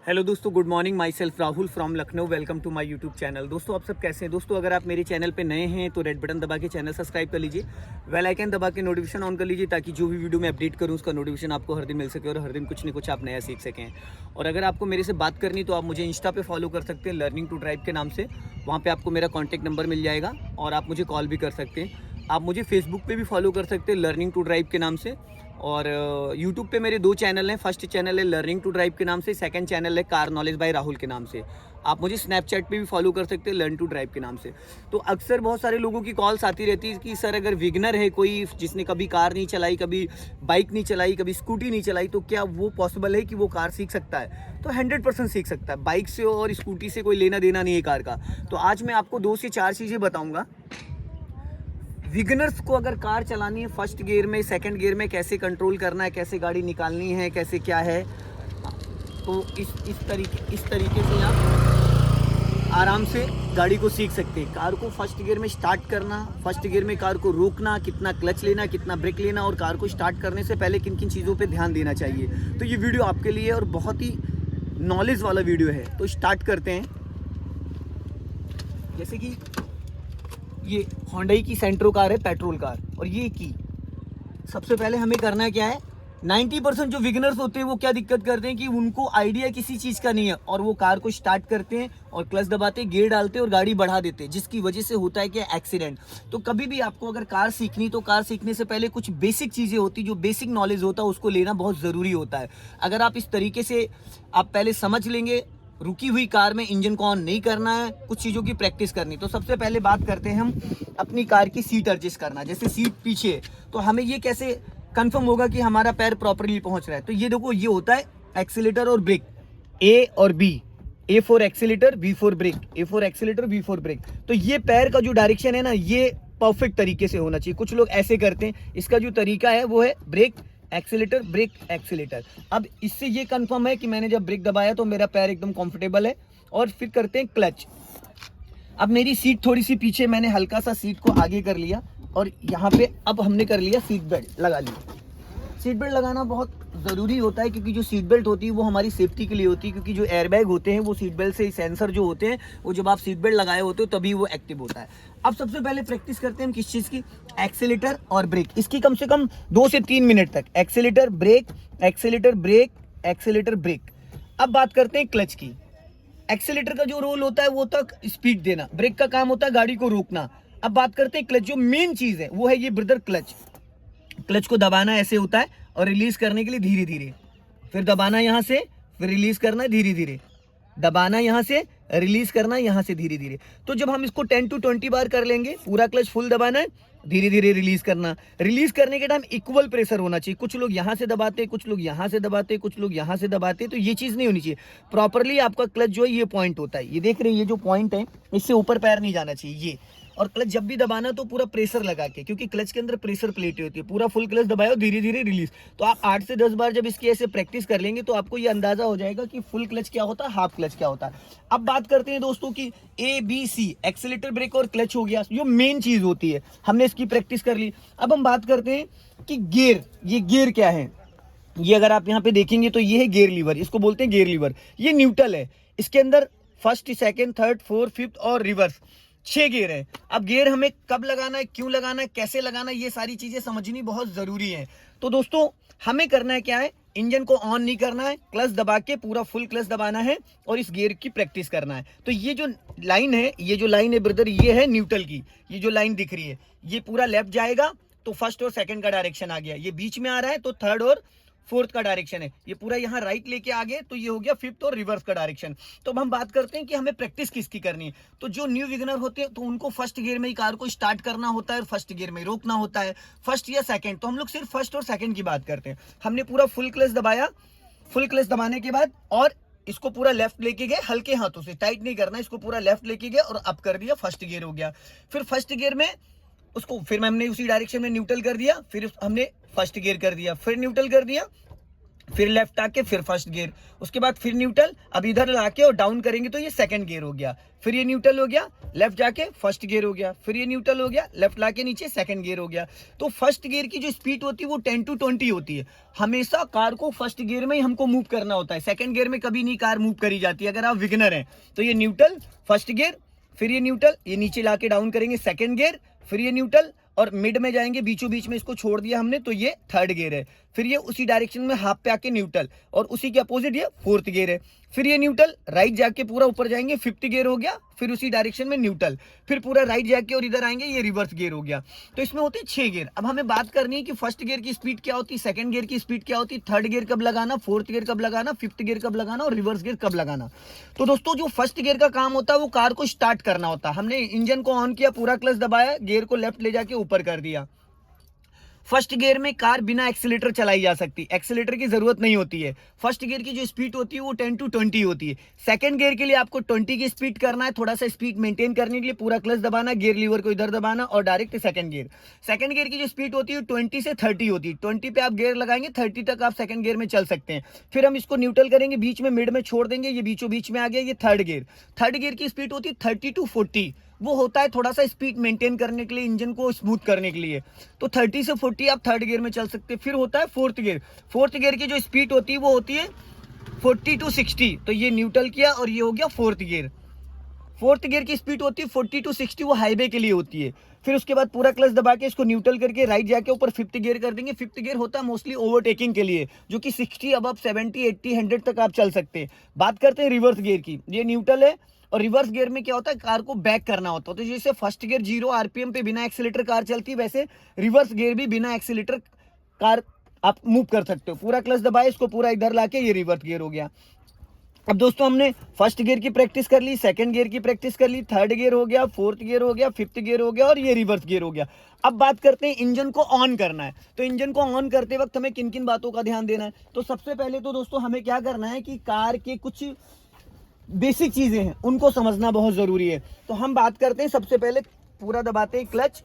Hello दोस्तों, good morning. Myself Rahul from Lucknow. Welcome to my YouTube channel. दोस्तों, आप सब कैसे हैं? दोस्तों, अगर आप मेरे चैनल पे नए हैं तो रेड बटन दबा के चैनल सब्सक्राइब कर लीजिए, बेल आइकन दबा के नोटिफिकेशन ऑन कर लीजिए, ताकि जो भी वीडियो मैं अपडेट करूं उसका नोटिफिकेशन आपको हर दिन मिल सके और हर दिन कुछ न कुछ आप नया सीख सकें। और अगर आपको मेरे से बात करनी तो आप मुझे इंस्टा पे फॉलो कर सकते हैं, लर्निंग टू ड्राइव के नाम से। वहाँ पर आपको मेरा कॉन्टैक्ट नंबर मिल जाएगा और आप मुझे कॉल भी कर सकते हैं। आप मुझे फेसबुक पे भी फॉलो कर सकते हैं, लर्निंग टू ड्राइव के नाम से। और यूट्यूब पे मेरे दो चैनल हैं। फर्स्ट चैनल है लर्निंग टू ड्राइव के नाम से, सेकंड चैनल है कार नॉलेज बाय राहुल के नाम से। आप मुझे स्नैपचैट पे भी फॉलो कर सकते हैं, लर्न टू ड्राइव के नाम से। तो अक्सर बहुत सारे लोगों की कॉल्स आती रहती है कि सर, अगर विगनर है कोई जिसने कभी कार नहीं चलाई, कभी बाइक नहीं चलाई, कभी स्कूटी नहीं चलाई, तो क्या वो पॉसिबल है कि वो कार सीख सकता है? तो 100% सीख सकता है। बाइक से और स्कूटी से कोई लेना देना नहीं है कार का। तो आज मैं आपको 2 से 4 चीज़ें बताऊँगा। विगनर्स को अगर कार चलानी है फर्स्ट गियर में, सेकंड गियर में कैसे कंट्रोल करना है, कैसे गाड़ी निकालनी है, कैसे क्या है, तो इस तरीके से आप आराम से गाड़ी को सीख सकते हैं। कार को फर्स्ट गियर में स्टार्ट करना, फर्स्ट गियर में कार को रोकना, कितना क्लच लेना, कितना ब्रेक लेना, और कार को स्टार्ट करने से पहले किन किन चीज़ों पे ध्यान देना चाहिए। तो ये वीडियो आपके लिए और बहुत ही नॉलेज वाला वीडियो है। तो स्टार्ट करते हैं। जैसे कि ये होंडई की सेंट्रो कार है, पेट्रोल कार, और ये की सबसे पहले हमें करना है क्या है। 90% जो विगनर्स होते हैं वो क्या दिक्कत करते हैं कि उनको आइडिया किसी चीज़ का नहीं है, और वो कार को स्टार्ट करते हैं और क्लच दबाते, गियर डालते और गाड़ी बढ़ा देते हैं, जिसकी वजह से होता है कि एक्सीडेंट। तो कभी भी आपको अगर कार सीखनी, तो कार सीखने से पहले कुछ बेसिक चीज़ें होती, जो बेसिक नॉलेज होता है उसको लेना बहुत ज़रूरी होता है। अगर आप इस तरीके से आप पहले समझ लेंगे, रुकी हुई कार में इंजन को ऑन नहीं करना है, कुछ चीज़ों की प्रैक्टिस करनी। तो सबसे पहले बात करते हैं हम अपनी कार की सीट एडजस्ट करना। जैसे सीट पीछे है, तो हमें ये कैसे कंफर्म होगा कि हमारा पैर प्रॉपर्ली पहुंच रहा है? तो ये देखो, ये होता है एक्सीलेटर और ब्रेक, ए और B. A for accelerator, B for brake, A for accelerator, B for brake. तो ये पैर का जो डायरेक्शन है ना, ये परफेक्ट तरीके से होना चाहिए। कुछ लोग ऐसे करते हैं, इसका जो तरीका है वो है ब्रेक एक्सीलेटर, ब्रेक एक्सीलेटर। अब इससे ये कंफर्म है कि मैंने जब ब्रेक दबाया तो मेरा पैर एकदम कंफर्टेबल है। और फिर करते हैं क्लच। अब मेरी सीट थोड़ी सी पीछे, मैंने हल्का सा सीट को आगे कर लिया, और यहाँ पे अब हमने कर लिया सीट बेल्ट लगा लिया। सीट बेल्ट लगाना बहुत ज़रूरी होता है, क्योंकि जो सीट बेल्ट होती है वो हमारी सेफ्टी के लिए होती है। क्योंकि जो एयरबैग होते हैं वो सीट बेल्ट से, सेंसर जो होते हैं वो जब आप सीट बेल्ट लगाए होते हो तभी वो एक्टिव होता है। अब सबसे पहले प्रैक्टिस करते हैं हम किस चीज़ की, एक्सीलेटर और ब्रेक। इसकी कम से कम 2 से 3 मिनट तक accelerator brake, accelerator brake, accelerator brake. अब बात करते हैं क्लच की। एक्सीलेटर का जो रोल होता है वो तक स्पीड देना, ब्रेक का काम होता है गाड़ी को रोकना। अब बात करते हैं क्लच, जो मेन चीज़ है वो है ये ब्रदर क्लच। क्लच को दबाना ऐसे होता है, और रिलीज करने के लिए धीरे धीरे, फिर दबाना यहाँ से, फिर रिलीज करना धीरे धीरे, दबाना यहाँ से, रिलीज करना यहाँ से धीरे धीरे। तो जब हम इसको 10 to 20 बार कर लेंगे, पूरा क्लच फुल दबाना है, धीरे धीरे रिलीज करना। रिलीज करने के टाइम इक्वल प्रेशर होना चाहिए। कुछ लोग यहाँ से दबाते, कुछ लोग यहाँ से दबाते, कुछ लोग यहाँ से दबाते, तो ये चीज़ नहीं होनी चाहिए। प्रॉपरली आपका क्लच जो है ये पॉइंट होता है, ये देख रहे हैं, ये जो पॉइंट है इससे ऊपर पैर नहीं जाना चाहिए ये। और क्लच जब भी दबाना तो पूरा प्रेशर लगा के, क्योंकि क्लच के अंदर प्रेशर प्लेटें होती है। पूरा फुल क्लच दबाओ, धीरे धीरे रिलीज। तो आप 8 से 10 बार जब इसकी ऐसे प्रैक्टिस कर लेंगे तो आपको ये अंदाजा हो जाएगा कि फुल क्लच क्या होता है, हाफ क्लच क्या होता है। अब बात करते हैं दोस्तों की ABC, एक्सीलेटर, ब्रेक और क्लच हो गया, जो मेन चीज होती है, हमने इसकी प्रैक्टिस कर ली। अब हम बात करते हैं कि गियर, ये गियर क्या है। ये अगर आप यहाँ पे देखेंगे तो ये है गियर लीवर, इसको बोलते हैं गियर लीवर। ये न्यूट्रल है, इसके अंदर first, second, third, fourth, fifth और रिवर्स 6 गियर है। अब गियर हमें कब लगाना है, क्यों लगाना है, कैसे लगाना है, ये सारी चीजें समझनी बहुत जरूरी है। तो दोस्तों, हमें करना है क्या है, इंजन को ऑन नहीं करना है, क्लच दबा के पूरा फुल क्लच दबाना है और इस गियर की प्रैक्टिस करना है। तो ये जो लाइन है, ये जो लाइन है ब्रदर, ये है न्यूट्रल की। ये जो लाइन दिख रही है ये पूरा लेफ्ट जाएगा तो फर्स्ट और सेकंड का डायरेक्शन आ गया। ये बीच में आ रहा है तो थर्ड और फोर्थ का डायरेक्शन है। ये पूरा यहाँ राइट लेके आ गए तो ये हो गया फिफ्थ और रिवर्स का डायरेक्शन। तो अब हम बात करते हैं कि हमें प्रैक्टिस किसकी करनी है। तो जो न्यू बिगिनर होते हैं तो उनको फर्स्ट गियर में ही कार को स्टार्ट करना होता है और फर्स्ट गियर में रोकना होता है, फर्स्ट या सेकंड। तो हम लोग सिर्फ फर्स्ट और सेकंड की बात करते हैं। हमने पूरा फुल क्लच दबाया, फुल क्लच दबाने के बाद और इसको पूरा लेफ्ट लेके गए, हल्के हाथों से, टाइट नहीं करना, इसको पूरा लेफ्ट लेके गए और अप कर दिया, फर्स्ट गियर हो गया। फिर फर्स्ट गियर में उसको फिर हमने उसी डायरेक्शन में न्यूट्रल कर दिया, फिर हमने फर्स्ट गियर कर दिया, फिर न्यूट्रल कर दिया, फिर लेफ्ट आके फिर फर्स्ट गियर, उसके बाद फिर न्यूट्रल, अब इधर लाके और डाउन करेंगे तो ये सेकंड गियर हो गया, फिर ये न्यूट्रल हो गया, लेफ्ट जाके फर्स्ट गियर हो गया, फिर ये न्यूट्रल हो गया, लेफ्ट लाके नीचे सेकंड गियर हो गया। तो फर्स्ट गियर की जो स्पीड होती है वो 10 to 20 होती है। हमेशा कार को फर्स्ट गियर में ही हमको मूव करना होता है, सेकंड गियर में कभी नहीं कार मूव करी जाती है। अगर आप विगनर हैं तो ये न्यूट्रल फर्स्ट गियर, फिर ये न्यूट्रल, ये नीचे लाके डाउन करेंगे सेकंड गियर, फिर ये न्यूट्रल और मिड में जाएंगे, बीचों बीच में इसको छोड़ दिया हमने तो ये थर्ड गियर है। फिर ये उसी डायरेक्शन में हाफ पे आके न्यूट्रल और उसी के अपोजिट ये फोर्थ गियर है। फिर ये न्यूट्रल राइट जाके पूरा ऊपर जाएंगे, फिफ्थ गियर हो गया, फिर उसी डायरेक्शन में न्यूट्रल, फिर पूरा राइट जाके और इधर आएंगे, ये रिवर्स गियर हो गया। तो इसमें होते हैं 6 गियर। अब हमें बात करनी है कि फर्स्ट गियर की स्पीड क्या होती है, सेकंड गियर की स्पीड क्या होती है, थर्ड गियर कब लगाना, फोर्थ गियर कब लगाना, फिफ्थ गियर कब लगाना और रिवर्स गियर कब लगाना। तो दोस्तों जो फर्स्ट गियर का काम होता है वो कार को स्टार्ट करना होता है। हमने इंजन को ऑन किया, पूरा क्लच दबाया, गियर को लेफ्ट ले जाके ऊपर कर दिया। फर्स्ट गियर में कार बिना एक्सीलेटर चलाई जा सकती, एक्सीलेटर की जरूरत नहीं होती है। फर्स्ट गियर की जो स्पीड होती है वो 10 to 20 होती है। सेकंड गियर के लिए आपको 20 की स्पीड करना है, थोड़ा सा स्पीड मेंटेन करने के लिए पूरा क्लच दबाना, गियर लीवर को इधर दबाना और direct second gear. Second gear की जो स्पीड होती है 20 से 30 होती है। 20 पे आप गियर लगाएंगे, 30 तक आप सेकंड गियर में चल सकते हैं। फिर हम इसको न्यूट्रल करेंगे, बीच में मिड में छोड़ देंगे, ये बीचों बीच में आ गया, ये थर्ड गियर। थर्ड गियर की स्पीड होती है 30 to 40, वो होता है थोड़ा सा स्पीड मेंटेन करने के लिए, इंजन को स्मूथ करने के लिए। तो 30 से 40 आप थर्ड गियर में चल सकते हैं। फिर होता है फोर्थ गियर। फोर्थ गियर की जो स्पीड होती है वो होती है 40 to 60। तो ये न्यूट्रल किया और ये हो गया फोर्थ गियर। फोर्थ गियर की स्पीड होती है 40 to 60, वो हाईवे के लिए होती है। फिर उसके बाद पूरा क्लच दबा के इसको न्यूट्रल करके राइट जाके ऊपर फिफ्थ गियर कर देंगे। फिफ्थ गियर होता है मोस्टली ओवरटेकिंग के लिए, जो कि 60 अब 70 80 100 तक आप चल सकते हैं। बात करते हैं रिवर्स गियर की। ये न्यूट्रल है और रिवर्स गियर में क्या होता है, कार को बैक करना होता है। तो जैसे फर्स्ट गियर 0 आरपीएम पे बिना एक्सीलेटर कार चलती है, वैसे रिवर्स गियर भी बिना एक्सीलेटर कार आप मूव कर सकते हो। पूरा क्लच दबाए, इसको पूरा इधर लाके ये रिवर्स गियर हो गया। अब दोस्तों हमने फर्स्ट गियर की प्रैक्टिस कर ली, सेकंड गियर की प्रैक्टिस कर ली, थर्ड गियर हो गया, फोर्थ गियर हो गया, फिफ्थ गियर हो गया और ये रिवर्स गियर हो गया। अब बात करते हैं इंजन को ऑन करना है। तो इंजन को ऑन करते वक्त हमें किन किन बातों का ध्यान देना है। तो सबसे पहले तो दोस्तों हमें क्या करना है कि कार के कुछ बेसिक चीजें हैं, उनको समझना बहुत जरूरी है। तो हम बात करते हैं, सबसे पहले पूरा दबाते हैं क्लच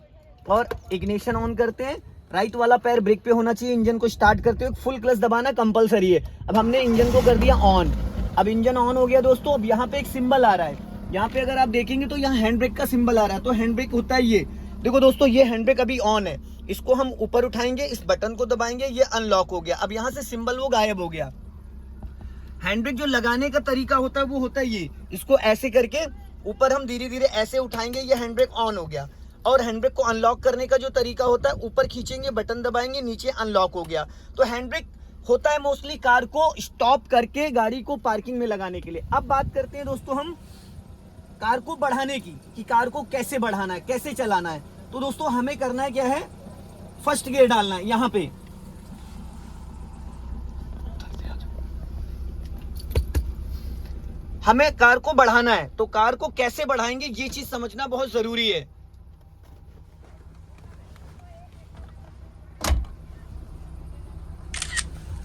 और इग्निशन ऑन करते हैं। राइट वाला पैर ब्रेक पे होना चाहिए। इंजन को स्टार्ट करते हुए फुल क्लच दबाना कंपलसरी है। अब हमने इंजन को कर दिया ऑन। अब इंजन ऑन हो गया दोस्तों। अब यहाँ पे एक सिंबल आ रहा है, यहाँ पे अगर आप देखेंगे तो यहाँ हैंड ब्रेक का सिंबल आ रहा है। तो हैंड ब्रेक होता है ये, देखो दोस्तों, ये हैंड ब्रेक अभी ऑन है। इसको हम ऊपर उठाएंगे, इस बटन को दबाएंगे, ये अनलॉक हो गया। अब यहाँ से सिंबल वो गायब हो गया। हैंड ब्रेक जो लगाने का तरीका होता है वो होता है ये, इसको ऐसे करके ऊपर हम धीरे धीरे ऐसे उठाएंगे, ये हैंड ब्रेक ऑन हो गया। और हैंड ब्रेक को अनलॉक करने का जो तरीका होता है, ऊपर खींचेंगे, बटन दबाएंगे, नीचे अनलॉक हो गया। तो हैंड ब्रेक होता है मोस्टली कार को स्टॉप करके गाड़ी को पार्किंग में लगाने के लिए। अब बात करते हैं दोस्तों हम कार को बढ़ाने की, कि कार को कैसे बढ़ाना है, कैसे चलाना है। तो दोस्तों हमें करना है क्या है, फर्स्ट गियर डालना है। यहाँ पे हमें कार को बढ़ाना है, तो कार को कैसे बढ़ाएंगे ये चीज समझना बहुत जरूरी है।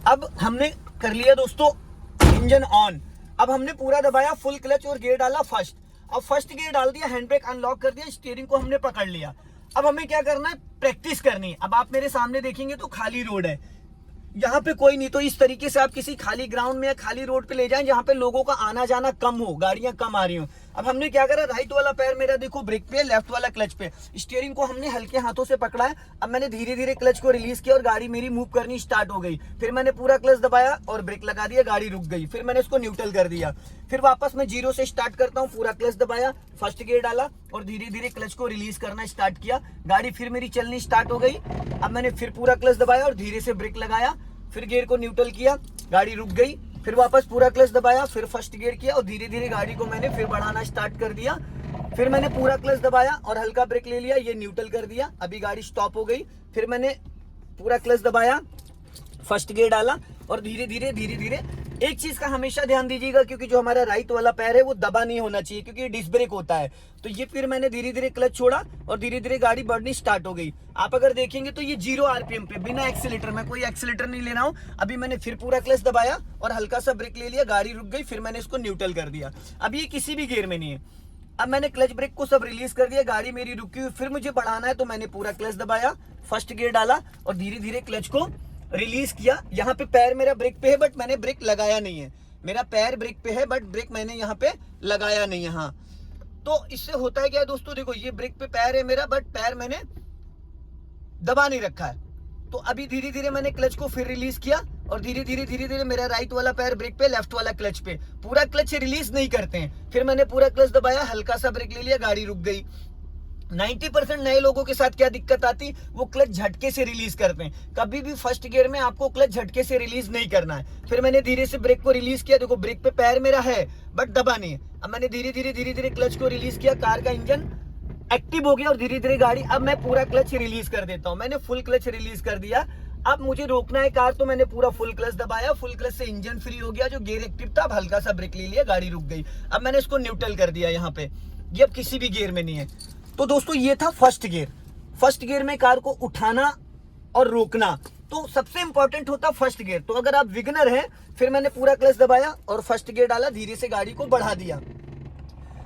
अब हमने कर लिया दोस्तों इंजन ऑन। अब हमने पूरा दबाया, फुल क्लच और गियर डाला फर्स्ट। अब फर्स्ट गियर डाल दिया, हैंड ब्रेक अनलॉक कर दिया, स्टीयरिंग को हमने पकड़ लिया। अब हमें क्या करना है, प्रैक्टिस करनी है। अब आप मेरे सामने देखेंगे तो खाली रोड है, यहाँ पे कोई नहीं। तो इस तरीके से आप किसी खाली ग्राउंड में या खाली रोड पे ले जाएं जहाँ पे लोगों का आना जाना कम हो, गाड़ियां कम आ रही हो। अब हमने क्या करा, राइट वाला पैर मेरा देखो ब्रेक पे, लेफ्ट वाला क्लच पे। स्टीयरिंग को हमने हल्के हाथों से पकड़ा है। अब मैंने धीरे धीरे क्लच को रिलीज किया और गाड़ी मेरी मूव करनी स्टार्ट हो गई। फिर मैंने पूरा क्लच दबाया और ब्रेक लगा दिया, गाड़ी रुक गई। फिर मैंने इसको न्यूट्रल कर दिया। फिर वापस मैं 0 से स्टार्ट करता हूँ, पूरा क्लच दबाया, फर्स्ट गियर डाला और धीरे धीरे क्लच को रिलीज करना स्टार्ट किया। गाड़ी फिर मेरी चलनी स्टार्ट हो गई। अब मैंने फिर पूरा क्लच दबाया और धीरे से ब्रेक लगाया, फिर गियर को न्यूट्रल किया, गाड़ी रुक गई। फिर वापस पूरा क्लच दबाया, फिर फर्स्ट गियर किया और धीरे धीरे गाड़ी को मैंने फिर बढ़ाना स्टार्ट कर दिया। फिर मैंने पूरा क्लच दबाया और हल्का ब्रेक ले लिया, ये न्यूट्रल कर दिया। अभी गाड़ी स्टॉप हो गई। फिर मैंने पूरा क्लच दबाया, फर्स्ट गियर डाला और धीरे धीरे एक चीज का हमेशा ध्यान दीजिएगा, क्योंकि जो हमारा राइट वाला पैर है वो दबा नहीं होना चाहिए, क्योंकि डिस्क ब्रेक होता है। तो ये फिर मैंने धीरे धीरे क्लच छोड़ा और धीरे धीरे गाड़ी बढ़नी स्टार्ट हो गई। आप अगर देखेंगे तो ये 0 आरपीएम पे बिना एक्सीलेटर, मैं कोई एक्सीलेटर नहीं ले रहा हूँ। अभी मैंने फिर पूरा क्लच दबाया और हल्का सा ब्रेक ले लिया, गाड़ी रुक गई। फिर मैंने इसको न्यूट्रल कर दिया। अब ये किसी भी गियर में नहीं है। अब मैंने क्लच ब्रेक को सब रिलीज कर दिया, गाड़ी मेरी रुकी हुई। फिर मुझे बढ़ाना है तो मैंने पूरा क्लच दबाया, फर्स्ट गियर डाला और धीरे धीरे क्लच को रिलीज किया, यहाँ पे पैर मेरा ब्रेक पे है बट मैंने ब्रेक लगाया नहीं है, मेरा पैर ब्रेक पे है बट ब्रेक मैंने यहाँ पे लगाया नहीं है। हाँ, तो इससे होता है क्या दोस्तों, देखो ये ब्रेक पे पैर है मेरा बट पैर मैंने दबा नहीं रखा है। तो अभी धीरे धीरे मैंने क्लच को फिर रिलीज किया और धीरे धीरे मेरा राइट वाला पैर ब्रेक पे, लेफ्ट वाला क्लच पे। पूरा क्लच रिलीज नहीं करते हैं, फिर मैंने पूरा क्लच दबाया, हल्का सा ब्रेक ले लिया, गाड़ी रुक गई। 90% नए लोगों के साथ क्या दिक्कत आती, वो क्लच झटके से रिलीज करते हैं। कभी भी फर्स्ट गियर में आपको क्लच झटके से रिलीज नहीं करना है। फिर मैंने धीरे से ब्रेक को रिलीज किया, देखो ब्रेक पे पैर मेरा है बट दबा नहीं है। अब मैंने धीरे धीरे क्लच को रिलीज किया, कार का इंजन एक्टिव हो गया और धीरे धीरे गाड़ी, अब मैं पूरा क्लच रिलीज कर देता हूं। मैंने फुल क्लच रिलीज कर दिया। अब मुझे रोकना है कार, तो मैंने पूरा फुल क्लच दबाया, फुल क्लच से इंजन फ्री हो गया, जो गियर एक्टिव था, अब हल्का सा ब्रेक ले लिया, गाड़ी रुक गई। अब मैंने इसको न्यूट्रल कर दिया यहाँ पे, ये अब किसी भी गियर में नहीं है। तो दोस्तों ये था फर्स्ट गियर। फर्स्ट गियर में कार को उठाना और रोकना, तो सबसे इंपॉर्टेंट होता फर्स्ट गियर। तो अगर आप विगनर हैं, फिर मैंने पूरा क्लच दबाया और फर्स्ट गियर डाला, धीरे से गाड़ी को बढ़ा दिया।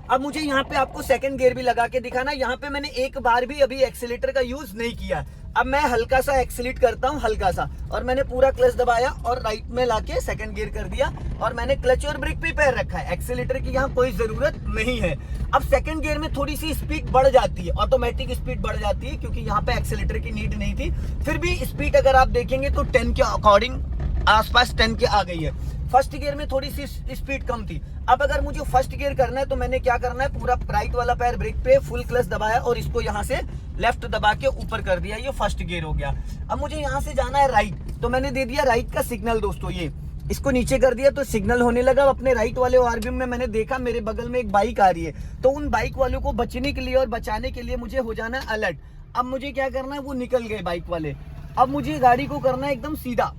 अब मुझे यहाँ पे आपको सेकंड गियर भी लगा के दिखाना। यहाँ पे मैंने एक बार भी अभी एक्सीलेटर का यूज नहीं किया। अब मैं हल्का सा एक्सीलेट करता हूँ, हल्का सा, और मैंने पूरा क्लच दबाया और राइट में लाके सेकंड गियर कर दिया और मैंने क्लच और ब्रेक पे पैर रखा है। एक्सीलेटर की यहाँ कोई जरूरत नहीं है। अब सेकंड गियर में थोड़ी सी स्पीड बढ़ जाती है, ऑटोमेटिक स्पीड बढ़ जाती है, क्योंकि यहाँ पे एक्सीलेटर की नीड नहीं थी। फिर भी स्पीड अगर आप देखेंगे तो 10 के अकॉर्डिंग आसपास 10 के आ गई है। फर्स्ट गियर में थोड़ी सी स्पीड कम थी। अब अगर मुझे फर्स्ट गियर करना है तो मैंने क्या करना है, पूरा राइट वाला पैर ब्रेक पे, फुल क्लच दबाया और इसको यहाँ से लेफ्ट दबा के ऊपर कर दिया, ये फर्स्ट गियर हो गया। अब मुझे यहाँ से जाना है राइट, तो मैंने दे दिया राइट का सिग्नल दोस्तों, ये इसको नीचे कर दिया तो सिग्नल होने लगा। अपने राइट वाले ओआरबीएम में मैंने देखा मेरे बगल में एक बाइक आ रही है, तो उन बाइक वालों को बचने के लिए और बचाने के लिए मुझे हो जाना है अलर्ट। अब मुझे क्या करना है, वो निकल गए बाइक वाले, अब मुझे गाड़ी को करना है एकदम सीधा।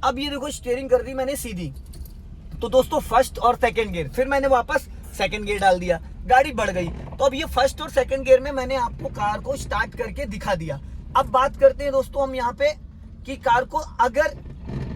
अब ये देखो स्टीयरिंग कर दी मैंने सीधी, तो दोस्तों फर्स्ट और सेकंड गियर, फिर मैंने वापस सेकंड गियर डाल दिया, गाड़ी बढ़ गई। तो अब ये फर्स्ट और सेकंड गियर में मैंने आपको कार को स्टार्ट करके दिखा दिया। अब बात करते हैं दोस्तों हम यहाँ पे कि कार को अगर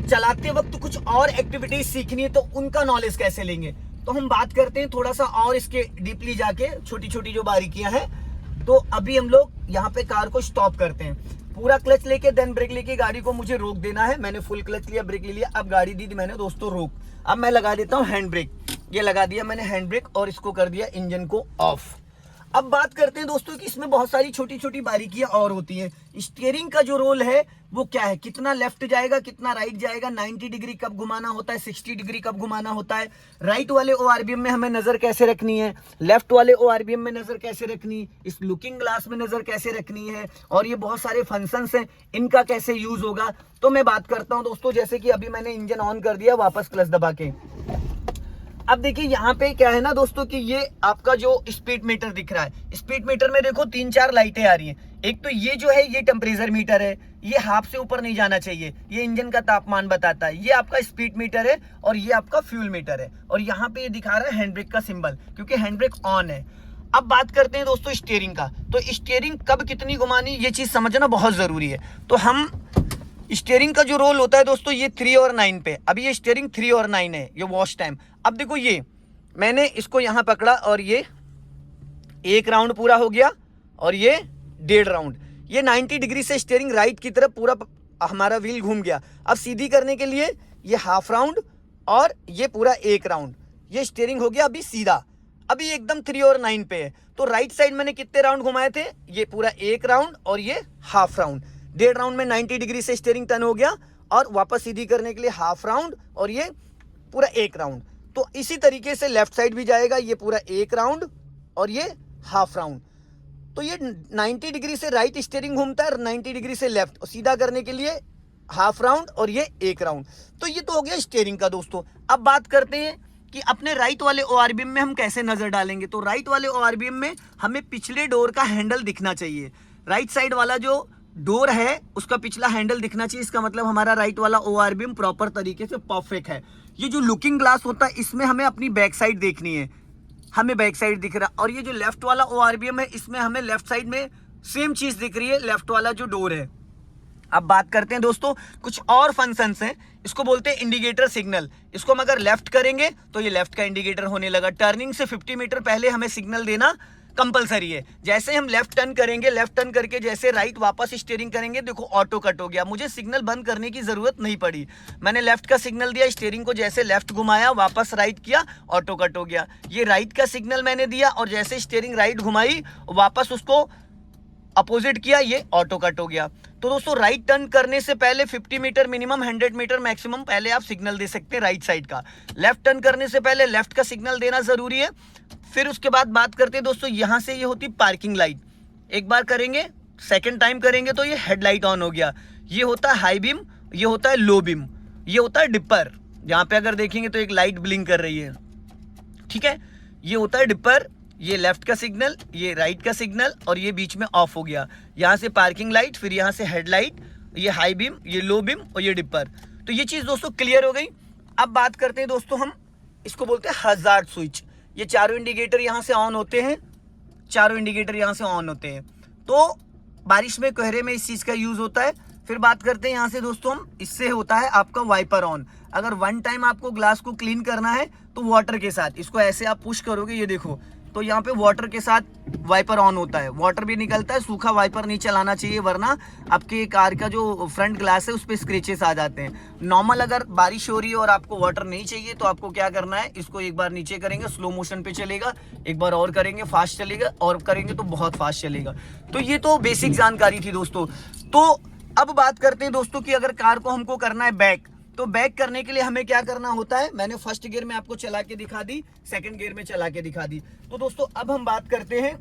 चलाते वक्त कुछ और एक्टिविटीज सीखनी है तो उनका नॉलेज कैसे लेंगे। तो हम बात करते हैं थोड़ा सा और इसके डीपली जाके, छोटी छोटी जो बारीकियां हैं। तो अभी हम लोग यहाँ पे कार को स्टॉप करते हैं, पूरा क्लच लेके देन ब्रेक लेके गाड़ी को मुझे रोक देना है। मैंने फुल क्लच लिया, ब्रेक ले लिया, अब गाड़ी दी मैंने दोस्तों रोक। अब मैं लगा देता हूँ हैंड ब्रेक, ये लगा दिया मैंने हैंड ब्रेक और इसको कर दिया इंजन को ऑफ। अब बात करते हैं दोस्तों कि इसमें बहुत सारी छोटी छोटी बारीकियां और होती हैं। स्टीयरिंग का जो रोल है वो क्या है, कितना लेफ्ट जाएगा कितना राइट जाएगा, 90 डिग्री कब घुमाना होता है, 60 डिग्री कब घुमाना होता है, राइट वाले ओआरबीएम में हमें नजर कैसे रखनी है, लेफ्ट वाले ओआरबीएम में नजर कैसे रखनी, इस लुकिंग ग्लास में नजर कैसे रखनी है, और ये बहुत सारे फंक्शंस हैं, इनका कैसे यूज होगा। तो मैं बात करता हूं दोस्तों, जैसे कि अभी मैंने इंजन ऑन कर दिया वापस क्लच दबा के। अब देखिए यहाँ पे क्या है ना दोस्तों कि ये आपका जो स्पीड मीटर दिख रहा है, स्पीड मीटर में देखो 3-4 लाइटें आ रही हैं। एक तो ये जो है ये टेम्परेचर मीटर है, ये हाफ से ऊपर नहीं जाना चाहिए, ये इंजन का तापमान बताता है। ये आपका स्पीड मीटर है और ये आपका फ्यूल मीटर है, और यहाँ पे ये दिखा रहा है हैंड ब्रेक का सिंबल, क्योंकि हैंड ब्रेक ऑन है। अब बात करते हैं दोस्तों स्टीयरिंग का, तो स्टीयरिंग कब कितनी घुमानी ये चीज समझना बहुत जरूरी है। तो हम स्टीयरिंग का जो रोल होता है दोस्तों ये 3 और 9 पे, अभी ये स्टीयरिंग 3 और 9 है, ये वॉश टाइम। अब देखो ये मैंने इसको यहां पकड़ा और ये 1 राउंड पूरा हो गया और ये 1.5 राउंड, ये 90 डिग्री से स्टीयरिंग राइट की तरफ पूरा हमारा व्हील घूम गया। अब सीधी करने के लिए ये हाफ राउंड और ये पूरा 1 राउंड, ये स्टीयरिंग हो गया अभी सीधा। अभी एकदम 3 और 9 पे है, तो राइट साइड मैंने कितने राउंड घुमाए थे, ये पूरा 1 राउंड और ये हाफ राउंड। 1.5 राउंड में 90 डिग्री से स्टीयरिंग टर्न हो गया, और वापस सीधी करने के लिए हाफ राउंड और ये पूरा 1 राउंड। तो इसी तरीके से लेफ्ट साइड भी जाएगा, ये पूरा 1 राउंड और ये हाफ राउंड। तो ये 90 डिग्री से राइट स्टीयरिंग घूमता है, 90 डिग्री से लेफ्ट, और सीधा करने के लिए हाफ राउंड और ये 1 राउंड। तो ये तो हो गया स्टीयरिंग का दोस्तों। अब बात करते हैं कि अपने राइट वाले ओआरबीएम में हम कैसे नजर डालेंगे। तो राइट वाले ओआरबीएम में हमें पिछले डोर का हैंडल दिखना चाहिए। राइट साइड वाला जो डोर है उसका पिछला हैंडल दिखना चाहिए, इसका मतलब हमारा राइट वाला ओआरबीएम प्रॉपर तरीके से परफेक्ट है। ये जो लुकिंग ग्लास होता है इसमें हमें अपनी बैक साइड देखनी है, हमें बैक साइड दिख रहा, और ये जो लेफ्ट वाला ओआरबीएम है इसमें हमें लेफ्ट साइड में सेम चीज दिख रही है, लेफ्ट वाला जो डोर है। अब बात करते हैं दोस्तों कुछ और फंक्शंस हैं, इसको बोलते हैं इंडिकेटर सिग्नल। इसको हम अगर लेफ्ट करेंगे तो ये लेफ्ट का इंडिकेटर होने लगा, टर्निंग से 50 मीटर पहले हमें सिग्नल देना कंपलसरी है। जैसे हम लेफ्ट टर्न करेंगे, लेफ्ट टर्न करके जैसे राइट वापस स्टीयरिंग करेंगे, देखो ऑटो कट हो गया, मुझे सिग्नल बंद करने की जरूरत नहीं पड़ी। मैंने लेफ्ट का सिग्नल दिया, स्टीयरिंग को जैसे लेफ्ट घुमाया, वापस राइट किया, ऑटो कट हो गया। ये राइट का सिग्नल मैंने दिया और जैसे स्टीयरिंग राइट घुमाई, वापस उसको अपोजिट किया, ये ऑटो कट हो गया। तो दोस्तों राइट टर्न करने से पहले 50 मीटर मिनिमम, 100 मीटर मैक्सिमम पहले आप सिग्नल दे सकते हैं राइट साइड का। लेफ्ट टर्न करने से पहले लेफ्ट का सिग्नल देना जरूरी है। फिर उसके बाद बात करते हैं दोस्तों, यहां से ये होती पार्किंग लाइट। एक बार करेंगे, सेकंड टाइम करेंगे तो ये हेडलाइट ऑन हो गया। ये होता है हाई बीम, ये होता है लो बीम, ये होता है डिपर। यहां पे अगर देखेंगे तो एक लाइट ब्लिंक कर रही है, ठीक है। ये होता है डिपर, ये लेफ्ट का सिग्नल, ये राइट का सिग्नल, और ये बीच में ऑफ हो गया। यहाँ से पार्किंग लाइट, फिर यहाँ से हेडलाइट, ये हाई बीम, ये लो बीम और ये डिपर। तो ये चीज़ दोस्तों क्लियर हो गई। अब बात करते हैं दोस्तों, हम इसको बोलते हैं हजार्ड स्विच। ये चारों इंडिकेटर यहाँ से ऑन होते हैं, चारों इंडिकेटर यहाँ से ऑन होते हैं। तो बारिश में, कोहरे में इस चीज़ का यूज़ होता है। फिर बात करते हैं यहाँ से दोस्तों हम, इससे होता है आपका वाइपर ऑन। अगर वन टाइम आपको ग्लास को क्लीन करना है तो वाटर के साथ इसको ऐसे आप पुश करोगे, ये देखो, तो यहाँ पे वाटर के साथ वाइपर ऑन होता है, वाटर भी निकलता है। सूखा वाइपर नहीं चलाना चाहिए, वरना आपके कार का जो फ्रंट ग्लास है उस पर स्क्रेचेस आ जाते हैं। नॉर्मल अगर बारिश हो रही है और आपको वाटर नहीं चाहिए तो आपको क्या करना है, इसको एक बार नीचे करेंगे, स्लो मोशन पे चलेगा, एक बार और करेंगे फास्ट चलेगा, और करेंगे तो बहुत फास्ट चलेगा। तो ये तो बेसिक जानकारी थी दोस्तों। तो अब बात करते हैं दोस्तों कि अगर कार को हमको करना है बैक, तो बैक करने के लिए हमें क्या करना होता है। मैंने फर्स्ट गियर में आपको चला के दिखा दी, सेकंड गियर में चला के दिखा दी। तो दोस्तों अब हम बात करते हैं,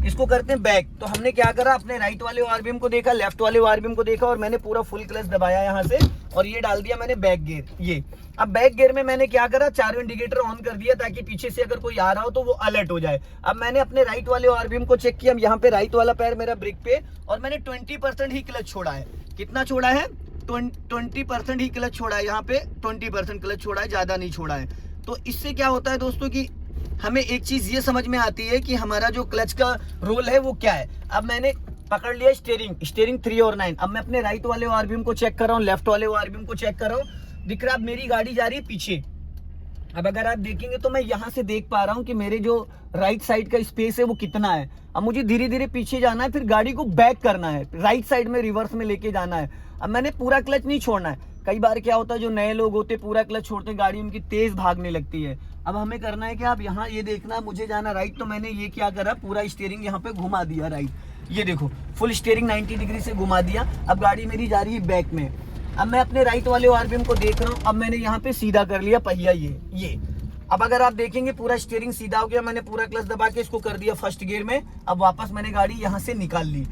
इसको करते हैं बैक। तो हमने क्या करा, अपने राइट वाले आरबीएम को देखा, लेफ्ट वाले आरबीएम को देखा, और मैंने पूरा फुल क्लच दबाया यहाँ से, और ये डाल दिया मैंने बैक गियर। ये अब बैक गियर में मैंने क्या करा, चारों इंडिकेटर ऑन कर दिया ताकि पीछे से अगर कोई आ रहा हो तो वो अलर्ट हो जाए। अब मैंने अपने राइट वाले आरबीएम को चेक किया, यहाँ पे राइट वाला पैर मेरा ब्रेक पे, और मैंने 20% ही क्लच छोड़ा है। कितना छोड़ा है, 20% ही क्लच छोड़ा है। यहाँ पे 20% क्लच छोड़ा है, ज्यादा नहीं छोड़ा है। तो इससे क्या होता है दोस्तों कि हमें एक चीज ये समझ में आती है कि हमारा जो क्लच का रोल है वो क्या है। अब मैंने पकड़ लिया स्टीयरिंग 3 और 9। अब मैं अपने राइट वाले आरबीएम को चेक कर रहा हूँ, लेफ्ट वाले आरबीएम को चेक कर रहा हूँ। दिख रहा है मेरी गाड़ी जा रही है पीछे। अब अगर आप देखेंगे तो मैं यहाँ से देख पा रहा हूँ कि मेरे जो राइट साइड का स्पेस है वो कितना है। अब मुझे धीरे धीरे पीछे जाना है, फिर गाड़ी को बैक करना है, राइट साइड में रिवर्स में लेके जाना है। अब मैंने पूरा क्लच नहीं छोड़ना है। कई बार क्या होता है, जो नए लोग होते पूरा क्लच छोड़ते हैं, गाड़ी उनकी तेज भागने लगती है। अब हमें करना है कि आप यहाँ ये देखना, मुझे जाना राइट, तो मैंने ये क्या करा, पूरा स्टीयरिंग यहाँ पे घुमा दिया राइट। ये देखो फुल स्टीयरिंग 90 डिग्री से घुमा दिया। अब गाड़ी मेरी जा रही है बैक में। अब मैं अपने राइट वाले आरबीएम को देख रहा हूँ। अब मैंने यहाँ पे सीधा कर लिया पहिया, ये। अब अगर आप देखेंगे पूरा स्टीयरिंग सीधा हो गया, मैंने पूरा क्लच दबा के इसको कर दिया फर्स्ट गियर में। अब वापस मैंने गाड़ी यहाँ से निकाल ली।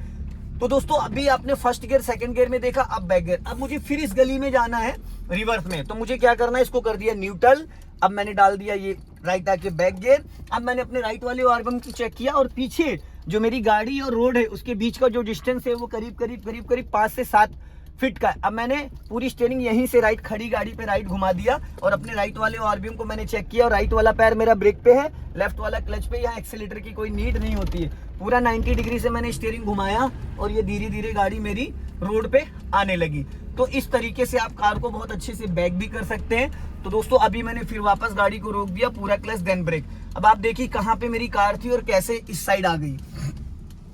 तो दोस्तों अभी आपने फर्स्ट गियर सेकंड गियर में देखा, अब बैक गियर। अब मुझे फिर इस गली में जाना है रिवर्स में, तो मुझे क्या करना है, इसको कर दिया न्यूट्रल। अब मैंने डाल दिया ये राइट आके बैक गियर। अब मैंने अपने राइट वाले आरबीएम को चेक किया, और पीछे जो मेरी गाड़ी और रोड है उसके बीच का जो डिस्टेंस है वो करीब 5 से 7 फिट का। अब मैंने पूरी स्टीयरिंग यहीं से राइट, खड़ी गाड़ी पे राइट घुमा दिया, और अपने राइट वाले आरबीएम को मैंने चेक किया, और राइट वाला पैर मेरा ब्रेक पे है, लेफ्ट वाला क्लच पे। यहाँ एक्सीलेटर की कोई नीड नहीं होती है। पूरा 90 डिग्री से मैंने स्टीयरिंग घुमाया, और ये धीरे धीरे गाड़ी मेरी रोड पे आने लगी। तो इस तरीके से आप कार को बहुत अच्छे से बैक भी कर सकते हैं। तो दोस्तों अभी मैंने फिर वापस गाड़ी को रोक दिया, पूरा क्लच देन ब्रेक। अब आप देखिए कहाँ पे मेरी कार थी और कैसे इस साइड आ गई।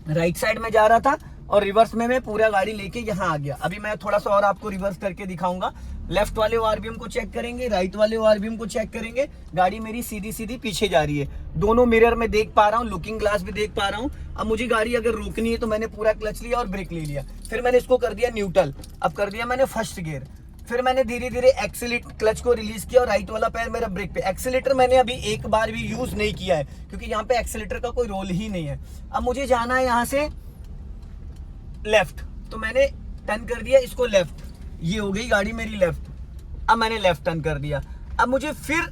राइट साइड में जा रहा था और रिवर्स में मैं पूरा गाड़ी लेके यहाँ आ गया। अभी मैं थोड़ा सा और आपको रिवर्स करके दिखाऊंगा। लेफ्ट वाले आरबीएम को चेक करेंगे, राइट वाले आरबीएम को चेक करेंगे। गाड़ी मेरी सीधी सीधी पीछे जा रही है, दोनों मिरर में देख पा रहा हूँ, लुकिंग ग्लास भी देख पा रहा हूँ। अब मुझे गाड़ी अगर रोकनी है तो मैंने पूरा क्लच लिया और ब्रेक ले लिया। फिर मैंने इसको कर दिया न्यूट्रल। अब कर दिया मैंने फर्स्ट गियर। फिर मैंने धीरे धीरे एक्सीलेटर क्लच को रिलीज किया, और राइट वाला पैर मेरा ब्रेक पे। एक्सीलेटर मैंने अभी एक बार भी यूज नहीं किया है, क्योंकि यहाँ पे एक्सीलेटर का कोई रोल ही नहीं है। अब मुझे जाना है यहाँ से लेफ्ट, तो मैंने टर्न कर दिया इसको लेफ्ट। ये हो गई गाड़ी मेरी लेफ्ट। अब मैंने लेफ्ट टर्न कर दिया। अब मुझे फिर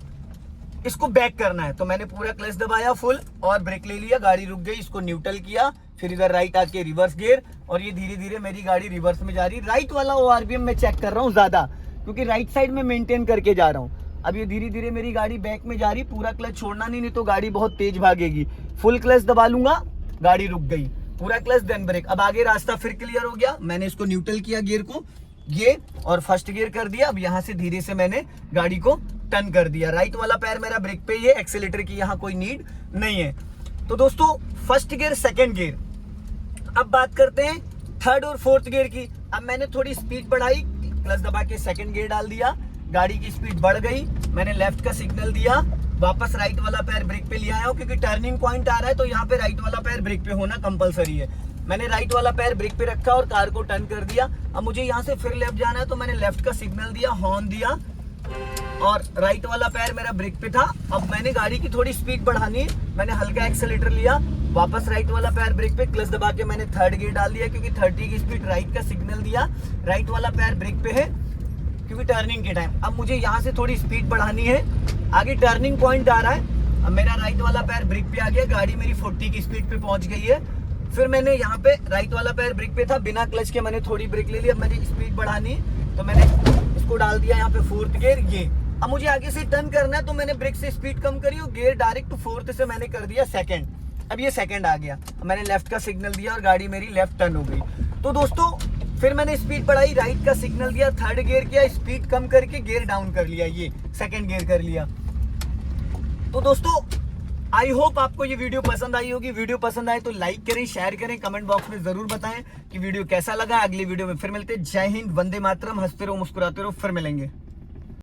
इसको बैक करना है, तो मैंने पूरा क्लच दबाया फुल और ब्रेक ले लिया, गाड़ी रुक गई। इसको न्यूट्रल किया, फिर इधर राइट आके रिवर्स गियर, और ये धीरे धीरे मेरी गाड़ी रिवर्स में जा रही। राइट वाला आरबीएम में चेक कर रहा हूँ ज्यादा, क्योंकि राइट साइड में मेंटेन करके जा रहा हूँ। अब ये धीरे धीरे मेरी गाड़ी बैक में जा रही। पूरा क्लच छोड़ना नहीं तो गाड़ी बहुत तेज भागेगी। फुल क्लच दबा लूंगा, गाड़ी रुक गई, पूरा क्लच देन ब्रेक। अब आगे रास्ता फिर क्लियर हो गया। मैंने इसको न्यूट्रल किया गियर को, ये और फर्स्ट गियर कर दिया। अब यहाँ से धीरे से मैंने गाड़ी को टर्न कर दिया। राइट वाला पैर मेरा ब्रेक पे, ये एक्सीलेटर की यहाँ कोई नीड नहीं है। तो दोस्तों फर्स्ट गियर, सेकंड गियर। अब बात करते हैं थर्ड और फोर्थ गियर की। अब मैंने थोड़ी स्पीड बढ़ाई, क्लच दबा के सेकंड गियर डाल दिया, गाड़ी की स्पीड बढ़ गई, मैंने लेफ्ट का सिग्नल दिया, वापस राइट वाला पैर ब्रेक पे ले आया हूं, क्योंकि टर्निंग पॉइंट आ रहा है तो यहाँ पे राइट वाला पैर ब्रेक पे होना कंपलसरी है। मैंने राइट वाला पैर ब्रेक पे रखा और कार को टर्न कर दिया। अब मुझे यहाँ से फिर लेफ्ट जाना है तो मैंने लेफ्ट का सिग्नल दिया, हॉर्न दिया और राइट वाला पैर मेरा ब्रेक पे था। अब मैंने गाड़ी की थोड़ी स्पीड बढ़ानी है, मैंने हल्का एक्सेलेरेटर लिया, वापस राइट वाला पैर ब्रेक पे, क्लच दबा के मैंने थर्ड गियर डाल दिया, क्योंकि 30 की स्पीड, राइट का सिग्नल दिया, राइट वाला पैर ब्रेक पे है क्योंकि टर्निंग के टाइम। अब मुझे यहाँ से थोड़ी स्पीड बढ़ानी है, आगे टर्निंग पॉइंट आ रहा है, अब मेरा राइट वाला पैर ब्रेक पे आ गया, गाड़ी मेरी 40 की स्पीड पे पहुंच गई है। फिर मैंने यहाँ पे राइट वाला पैर ब्रेक पे था, बिना क्लच के मैंने थोड़ी ब्रेक ले ली। अब मैंने स्पीड बढ़ानी है तो मैंने इसको डाल दिया यहाँ पे फोर्थ गियर, ये। अब मुझे आगे से टर्न करना है तो मैंने ब्रेक से स्पीड कम करी और गियर डायरेक्ट फोर्थ से मैंने कर दिया सेकंड। अब ये सेकंड आ गया, मैंने लेफ्ट का सिग्नल दिया और गाड़ी मेरी लेफ्ट टर्न हो गई। तो दोस्तों फिर मैंने स्पीड बढ़ाई, राइट का सिग्नल दिया, थर्ड गियर किया, स्पीड कम करके गियर डाउन कर लिया, ये सेकंड गियर कर लिया। तो दोस्तों आई होप आपको ये वीडियो पसंद आई होगी। वीडियो पसंद आए तो लाइक करें, शेयर करें, कमेंट बॉक्स में जरूर बताएं कि वीडियो कैसा लगा। अगली वीडियो में फिर मिलते हैं। जय हिंद, वंदे मातरम, हंसते रहो, मुस्कुराते रहो, फिर मिलेंगे।